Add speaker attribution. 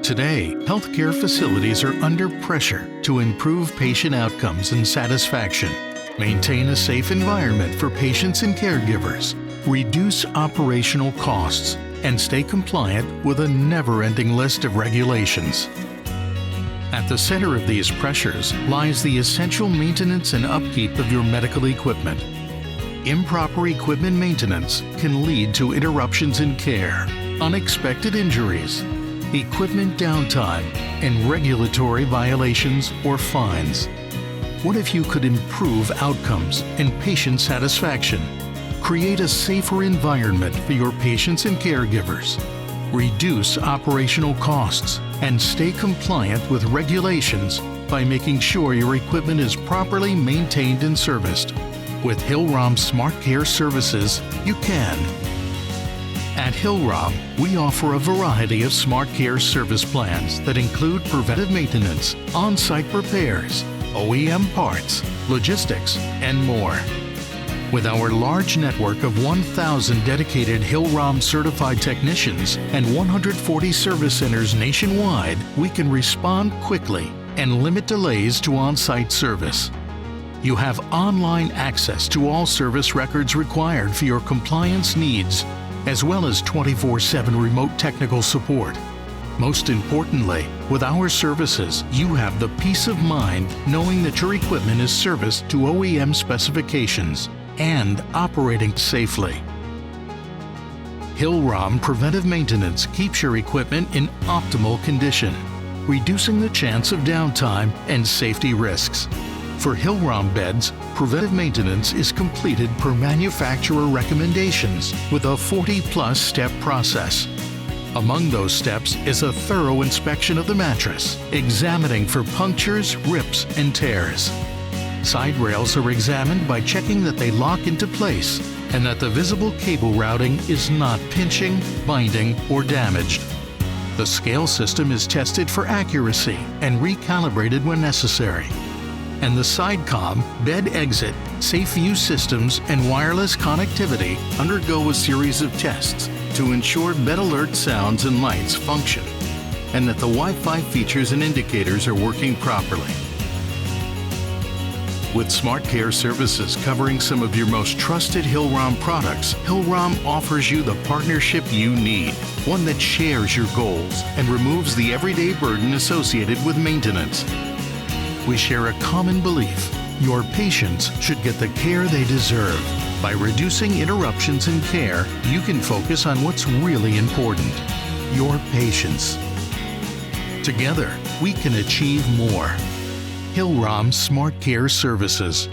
Speaker 1: Today, healthcare facilities are under pressure to improve patient outcomes and satisfaction, maintain a safe environment for patients and caregivers, reduce operational costs, and stay compliant with a never-ending list of regulations. At the center of these pressures lies the essential maintenance and upkeep of your medical equipment. Improper equipment maintenance can lead to interruptions in care, unexpected injuries, equipment downtime, and regulatory violations or fines. What if you could improve outcomes and patient satisfaction? Create a safer environment for your patients and caregivers. Reduce operational costs and stay compliant with regulations by making sure your equipment is properly maintained and serviced. With Hillrom SmartCare services, you can. At Hillrom, we offer a variety of SmartCare service plans that include preventive maintenance, on-site repairs, OEM parts, logistics, and more. With our large network of 1,000 dedicated Hillrom certified technicians and 140 service centers nationwide, we can respond quickly and limit delays to on-site service. You have online access to all service records required for your compliance needs, as well as 24/7 remote technical support. Most importantly, with our services, you have the peace of mind knowing that your equipment is serviced to OEM specifications and operating safely. Hillrom Preventive Maintenance keeps your equipment in optimal condition, reducing the chance of downtime and safety risks. For Hillrom beds, preventive maintenance is completed per manufacturer recommendations with a 40-plus step process. Among those steps is a thorough inspection of the mattress, examining for punctures, rips, and tears. Side rails are examined by checking that they lock into place and that the visible cable routing is not pinching, binding, or damaged. The scale system is tested for accuracy and recalibrated when necessary. And the SideComm, bed exit, safe view systems, and wireless connectivity undergo a series of tests to ensure bed alert sounds and lights function, and that the Wi-Fi features and indicators are working properly. With SmartCare services covering some of your most trusted Hillrom products, Hillrom offers you the partnership you need, one that shares your goals and removes the everyday burden associated with maintenance. We share a common belief: your patients should get the care they deserve. By reducing interruptions in care, you can focus on what's really important: your patients. Together, we can achieve more. Hillrom SmartCare services.